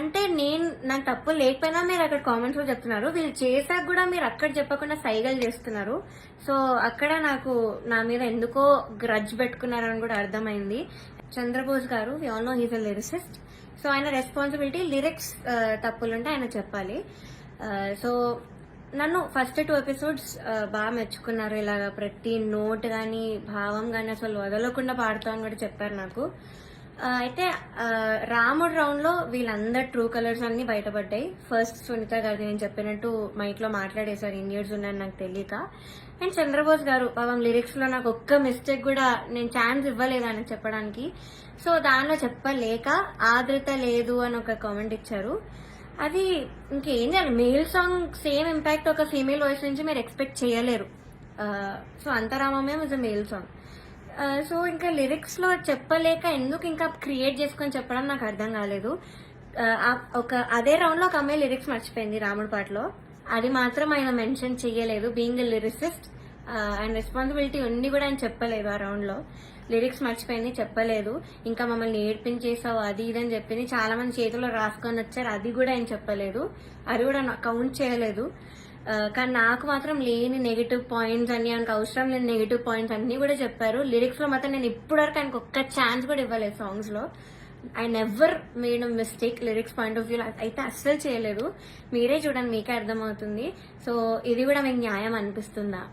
అంటే నాకు తప్పు లేకపోయినా మీరు అక్కడ కామెంట్స్ లో చెప్తున్నారు, వీళ్ళు చేశాక కూడా మీరు అక్కడ చెప్పకుండా సైగలు చేస్తున్నారు. సో అక్కడ నాకు నా మీద ఎందుకో గ్రడ్జ్ పెట్టుకున్నారని కూడా అర్థమైంది. Chandrabose garu, we all know he's a lyricist. So ఆయన రెస్పాన్సిబిలిటీ లిరిక్స్ తప్పులుంటే ఆయన చెప్పాలి. సో నన్ను ఫస్ట్ 2 ఎపిసోడ్స్ బాగా మెచ్చుకున్నారు. ఇలాగా ప్రతి నోట్ కానీ భావం కానీ అసలు వదలకుండా పాడుతామని కూడా చెప్పారు నాకు. అయితే రాముడు రౌండ్ లో వీళ్ళందరు ట్రూ కలర్స్ అన్ని బయటపడ్డాయి. ఫస్ట్ సునీత గారిది నేను చెప్పినట్టు మైక్ లో మాట్లాడేశారు, ఇండియన్స్ ఉన్నాయని నాకు తెలియక. అండ్ చంద్రబోస్ గారు పాపం లిరిక్స్ లో నాకు ఒక్క మిస్టేక్ కూడా నేను ఛాన్స్ ఇవ్వలేదు ఆయన చెప్పడానికి. సో దానిలో చెప్పలేక ఆదృత లేదు అని ఒక కామెంట్ ఇచ్చారు. అది ఇంకేం చేయాలి, మేల్ సాంగ్ సేమ్ ఇంపాక్ట్ ఒక ఫీమేల్ వాయిస్ నుంచి మీరు ఎక్స్పెక్ట్ చేయలేరు. సో అంతరామమే was a male song. So ఇంకా లిరిక్స్ లో చెప్పలేక ఎందుకు ఇంకా క్రియేట్ చేసుకొని చెప్పడం నాకు అర్థం కాలేదు. అదే రౌండ్ లో ఒక అమ్మాయి లిరిక్స్ మర్చిపోయింది రాముడి పాటలో, అది మాత్రం ఆయన మెన్షన్ చెయ్యలేదు. Being a lyricist and responsibility ఉండి కూడా ఆయన చెప్పలేదు. ఆ రౌండ్ లో లిరిక్స్ మర్చిపోయింది, చెప్పలేదు. ఇంకా మమ్మల్ని ఏడ్పించేసావు అది ఇదని చెప్పింది. చాలా మంది చేతిలో రాసుకొని వచ్చారు, అది కూడా ఆయన చెప్పలేదు, అది కూడా కౌంట్ చేయలేదు. కానీ నాకు మాత్రం లేని నెగిటివ్ పాయింట్స్ అన్ని, ఆయనకు అవసరం లేని నెగిటివ్ పాయింట్స్ అన్ని కూడా చెప్పారు. లిరిక్స్ లో మాత్రం నేను ఇప్పటివరకు ఆయనకు ఒక్క ఛాన్స్ కూడా ఇవ్వలేదు సాంగ్స్ లో. I never made a mistake lyrics point of view అయితే అస్సలు చేయలేదు. మీరే చూడండి, మీకే అర్థమవుతుంది. సో ఇది కూడా మీకు న్యాయం అనిపిస్తుందా?